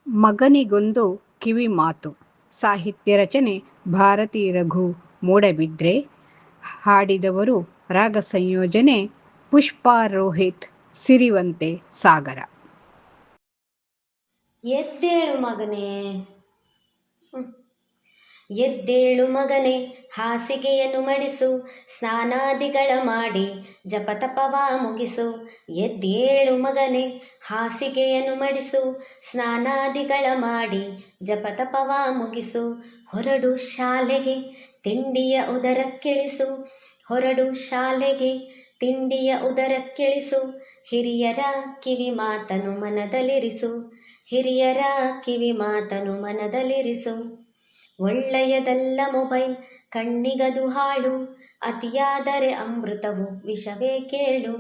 ಮಗನಿಗೊಂದು ಕಿವಿ ಮಾತು. ಸಾಹಿತ್ಯ ರಚನೆ ಭಾರತಿ ರಘು ಮೂಡಬಿದ್ರೆ. ಹಾಡಿದವರು ರಾಗ ಸಂಯೋಜನೆ ಪುಷ್ಪಾ ರೋಹಿತ್ ಸಿರಿವಂತೆ ಸಾಗರ. ಎದ್ದೇಳು ಮಗನೇ, ಎದ್ದೇಳು ಮಗನೇ, ಹಾಸಿಗೆಯನ್ನು ಮಡಿಸು, ಸ್ನಾನಾದಿಗಳ ಮಾಡಿ ಜಪತಪವ ಮುಗಿಸು. ಎದ್ದೇಳು ಮಗನೇ, ಹಾಸಿಗೆಯನ್ನು ಮಡಿಸು, ಸ್ನಾನಾದಿಗಳ ಮಾಡಿ ಜಪತಪವ ಮುಗಿಸು. ಹೊರಡು ಶಾಲೆಗೆ ತಿಂಡಿಯ ಉದರಕ್ಕಿಳಿಸು, ಹೊರಡು ಶಾಲೆಗೆ ತಿಂಡಿಯ ಉದರಕ್ಕಿಳಿಸು. ಹಿರಿಯರ ಕಿವಿ ಮಾತನು ಮನದಲ್ಲಿರಿಸು, ಹಿರಿಯರ ಕಿವಿ ಮಾತನು ಮನದಲ್ಲಿರಿಸು. ಒಳ್ಳೆಯದಲ್ಲ ಮೊಬೈಲ್ ಕಣ್ಣಿಗದು ಹಾಳು, ಅತಿಯಾದರೆ ಅಮೃತವು ವಿಷವೇ ಕೇಳು.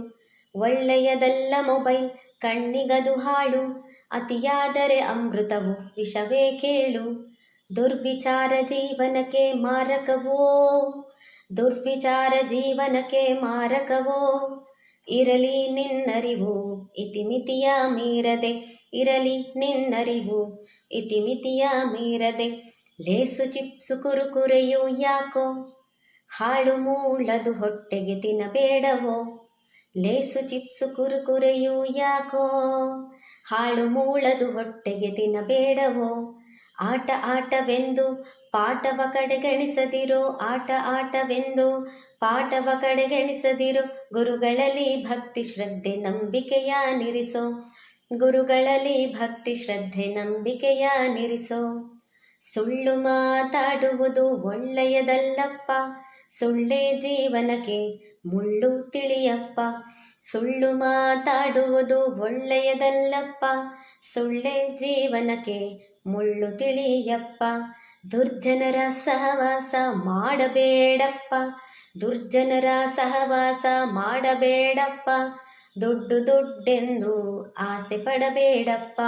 ಒಳ್ಳೆಯದಲ್ಲ ಮೊಬೈಲ್ ಕಣ್ಣಿಗದು ಹಾಳು, ಅತಿಯಾದರೆ ಅಮೃತವು ವಿಷವೇ ಕೇಳು. ದುರ್ವಿಚಾರ ಜೀವನಕ್ಕೆ ಮಾರಕವೋ, ದುರ್ವಿಚಾರ ಜೀವನಕ್ಕೆ ಮಾರಕವೋ. ಇರಲಿ ನಿನ್ನರಿವು ಇತಿಮಿತಿಯ ಮೀರದೆ, ಇರಲಿ ನಿನ್ನರಿವು ಇತಿಮಿತಿಯ ಮೀರದೆ. ಲೇಸು ಚಿಪ್ಸು ಕುರುಕುರೆಯು ಯಾಕೋ, ಹಾಳು ಮೂಲದು ಹೊಟ್ಟೆಗೆ ತಿನ್ನಬೇಡವೋ. ಲೇಸು ಚಿಪ್ಸು ಕುರುಕುರೆಯು ಯಾಕೋ, ಹಾಳು ಮೂಲದು ಹೊಟ್ಟೆಗೆ ತಿನ್ನಬೇಡವೋ. ಆಟ ಆಟವೆಂದು ಪಾಠವ ಕಡೆಗಣಿಸದಿರೋ, ಆಟ ಆಟವೆಂದು ಪಾಠವ ಕಡೆಗಣಿಸದಿರೋ. ಗುರುಗಳಲ್ಲಿ ಭಕ್ತಿ ಶ್ರದ್ಧೆ ನಂಬಿಕೆಯ ನಿರಿಸೋ, ಗುರುಗಳಲ್ಲಿ ಭಕ್ತಿ ಶ್ರದ್ಧೆ ನಂಬಿಕೆಯ ನಿರಿಸೋ. ಸುಳ್ಳು ಮಾತಾಡುವುದು ಒಳ್ಳೆಯದಲ್ಲಪ್ಪ, ಸುಳ್ಳೇ ಜೀವನಕ್ಕೆ ಮುಳ್ಳು ತಿಳಿಯಪ್ಪ. ಸುಳ್ಳು ಮಾತಾಡುವುದು ಒಳ್ಳೆಯದಲ್ಲಪ್ಪ, ಸುಳ್ಳೇ ಜೀವನಕ್ಕೆ ಮುಳ್ಳು ತಿಳಿಯಪ್ಪ. ದುರ್ಜನರ ಸಹವಾಸ ಮಾಡಬೇಡಪ್ಪ, ದುರ್ಜನರ ಸಹವಾಸ ಮಾಡಬೇಡಪ್ಪ. ದುಡ್ಡು ದುಡ್ಡೆಂದು ಆಸೆ ಪಡಬೇಡಪ್ಪ,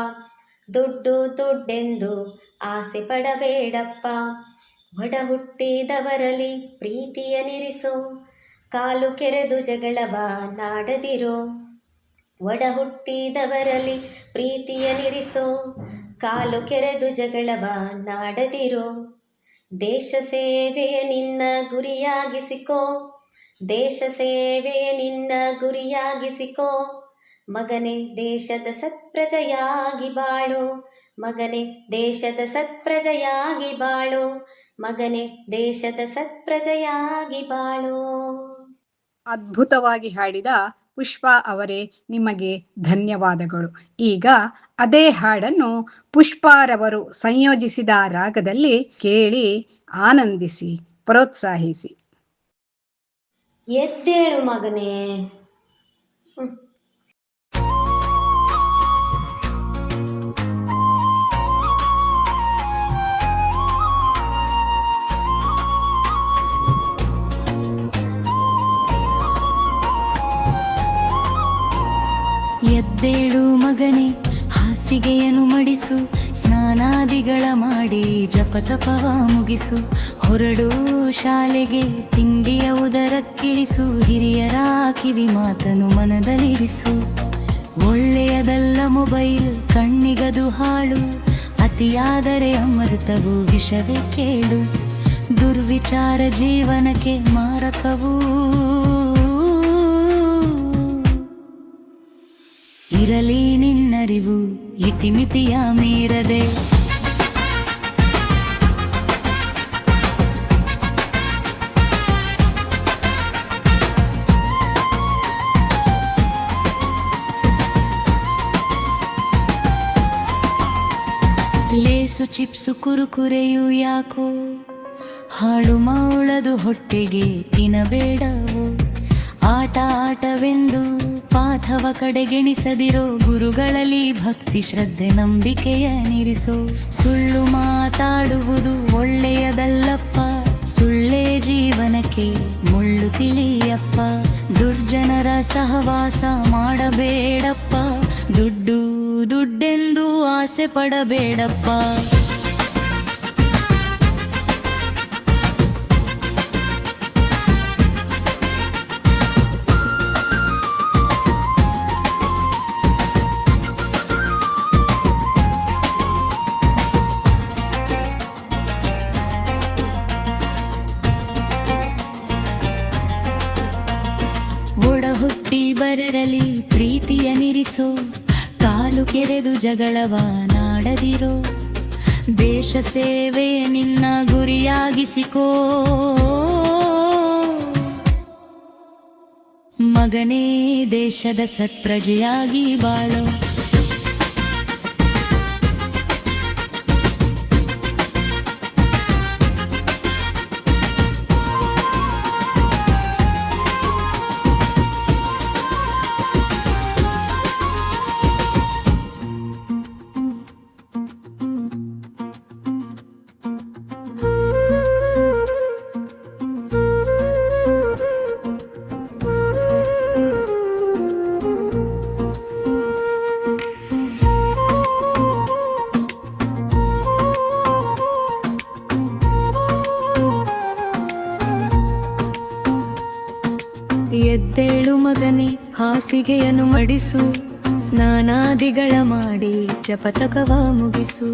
ದುಡ್ಡು ದುಡ್ಡೆಂದು ಆಸೆ ಪಡಬೇಡಪ್ಪ. ಒಡ ಹುಟ್ಟಿದವರಲ್ಲಿ ಪ್ರೀತಿಯ ನಿರಿಸೋ, ಕಾಲು ಕೆರೆದು ಜಗಳವ ನಾಡದಿರೋ. ಒಡ ಹುಟ್ಟಿದವರಲ್ಲಿ ಪ್ರೀತಿಯ ನಿರಿಸೋ, ಕಾಲು ಕೆರೆದು ಜಗಳವ ನಾಡದಿರೋ. ದೇಶ ಸೇವೆಯ ನಿನ್ನ ಗುರಿಯಾಗಿಸಿಕೋ, ದೇಶ ಸೇವೆಯ ನಿನ್ನ ಗುರಿಯಾಗಿಸಿಕೋ. ಮಗನೇ ದೇಶದ ಸತ್ಪ್ರಜೆಯಾಗಿ ಬಾಳೋ, ಮಗನೇ ದೇಶದ ಸತ್ಪ್ರಜೆಯಾಗಿ ಬಾಳೋ, ಮಗನೇ ದೇಶದ ಸತ್ಪ್ರಜೆಯಾಗಿ ಬಾಳೋ. ಅದ್ಭುತವಾಗಿ ಹಾಡಿದ ಪುಷ್ಪಾ ಅವರೇ, ನಿಮಗೆ ಧನ್ಯವಾದಗಳು. ಈಗ ಅದೇ ಹಾಡನ್ನು ಪುಷ್ಪಾರವರು ಸಂಯೋಜಿಸಿದ ರಾಗದಲ್ಲಿ ಕೇಳಿ ಆನಂದಿಸಿ, ಪ್ರೋತ್ಸಾಹಿಸಿ. ಎದ್ದೇಳು ಮಗನೇ. ಎದ್ದೇಳು ಮಗನೇ, ಹಾಸಿಗೆಯನ್ನು ಮಡಿಸು, ಸ್ನಾನಾದಿಗಳ ಮಾಡಿ ಜಪತಪವ ಮುಗಿಸು. ಹೊರಡು ಶಾಲೆಗೆ ತಿಂಡಿಯ ಉದರಕ್ಕಿಳಿಸು, ಹಿರಿಯರ ಕಿವಿ ಮಾತನು ಮನದಲ್ಲಿರಿಸು. ಒಳ್ಳೆಯದಲ್ಲ ಮೊಬೈಲ್ ಕಣ್ಣಿಗದು ಹಾಳು, ಅತಿಯಾದರೆ ಅಮೃತವು ವಿಷವೇ ಕೇಳು. ದುರ್ವಿಚಾರ ಜೀವನಕ್ಕೆ ಮಾರಕವೂ, ಇರಲಿ ನಿನ್ನರಿವು ಇತಿಮಿತಿಯ ಮೀರದೆ. ಲೇಸು ಚಿಪ್ಸು ಕುರುಕುರೆಯು ಯಾಕೋ, ಹಾಳು ಮೌಳದು ಹೊಟ್ಟೆಗೆ ತಿನ್ನಬೇಡವೋ. ಆಟ ಆಟವೆಂದು ಪಾಠವ ಕಡೆಗೆಣಿಸದಿರೋ, ಗುರುಗಳಲ್ಲಿ ಭಕ್ತಿ ಶ್ರದ್ಧೆ ನಂಬಿಕೆಯ ನಿರಿಸೋ. ಸುಳ್ಳು ಮಾತಾಡುವುದು ಒಳ್ಳೆಯದಲ್ಲಪ್ಪ, ಸುಳ್ಳೇ ಜೀವನಕ್ಕೆ ಮುಳ್ಳು ತಿಳಿಯಪ್ಪ. ದುರ್ಜನರ ಸಹವಾಸ ಮಾಡಬೇಡಪ್ಪ, ದುಡ್ಡು ದುಡ್ಡೆಂದು ಆಸೆ ಪಡಬೇಡಪ್ಪ. ಬರಲಿ ಪ್ರೀತಿಯ ನಿರಿಸೋ, ಕಾಲು ಕೆರೆದು ಜಗಳವ ನಾಡದಿರೋ, ದೇಶ ಸೇವೆಯ ನಿನ್ನ ಗುರಿಯಾಗಿಸಿಕೋ. ಮಗನೇ ದೇಶದ ಸತ್ಪ್ರಜೆಯಾಗಿ ಬಾಳೋ. ಎದ್ದೇಳು ಮಗನೇ, ಹಾಸಿಗೆಯನ್ನು ಮಡಿಸು, ಸ್ನಾನಾದಿಗಳ ಮಾಡಿ ಜಪತಕವ ಮುಗಿಸು.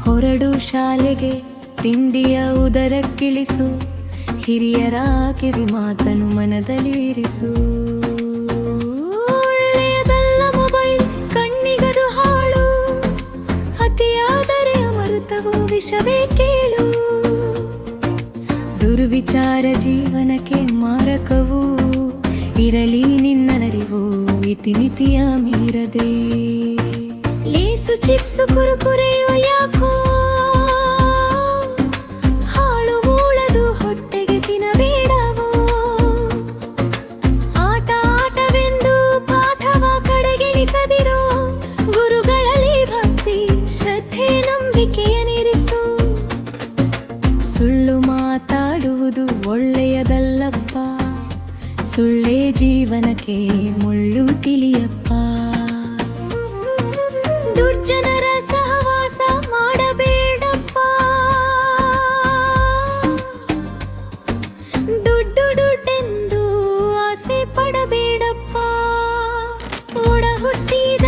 ಹೊರಡು ಶಾಲೆಗೆ, ತಿಂಡಿಯ ಉದರಕ್ಕಿಳಿಸು, ಹಿರಿಯರ ಕಿವಿ ಮಾತನು ಮನದಲ್ಲಿರಿಸು. ಒಳ್ಳೆಯದಲ್ಲ ಮೊಬೈಲ್, ಕಣ್ಣಿಗದು ಹಾಳು, ಅತಿಯಾದರೆ ಅಮೃತವು ವಿಷವೇ ಕೇಳು. ದುರ್ವಿಚಾರ ಜೀವನಕ್ಕೆ ಮಾರಕವು, ಇರಲಿ ನಿನ್ನ ನರಿವು ಇತಿಮಿತಿಯ ಮೀರದೆ. ಲೇಸು ಚಿಪ್ಸು ಕುರುಕುರೆಯೋ ಯಾಕೋ, ಹಾಳು ಮೂಳದು ಹೊಟ್ಟೆಗೆ ತಿನ್ನಬೇಡವೋ. ಆಟ ಆಟವೆಂದು ಪಾಠವ ಕಡೆಗೆಣಿಸದಿರೋ, ಗುರುಗಳಲ್ಲಿ ಭಕ್ತಿ ಶ್ರದ್ಧೆ ನಂಬಿಕೆಯ ನಿರಿಸು. ಸುಳ್ಳು ಮಾತಾಡುವುದು ಒಳ್ಳೆಯದಲ್ಲಪ್ಪ, ಸುಳ್ಳೇ ಜೀವನಕ್ಕೆ ಮುಳ್ಳು ತಿಳಿಯಪ್ಪ. ದುರ್ಜನರ ಸಹವಾಸ ಮಾಡಬೇಡಪ್ಪ, ದುಡ್ಡೆಂದು ಆಸೆ ಪಡಬೇಡಪ್ಪ. ಒಡ ಹುಟ್ಟಿದ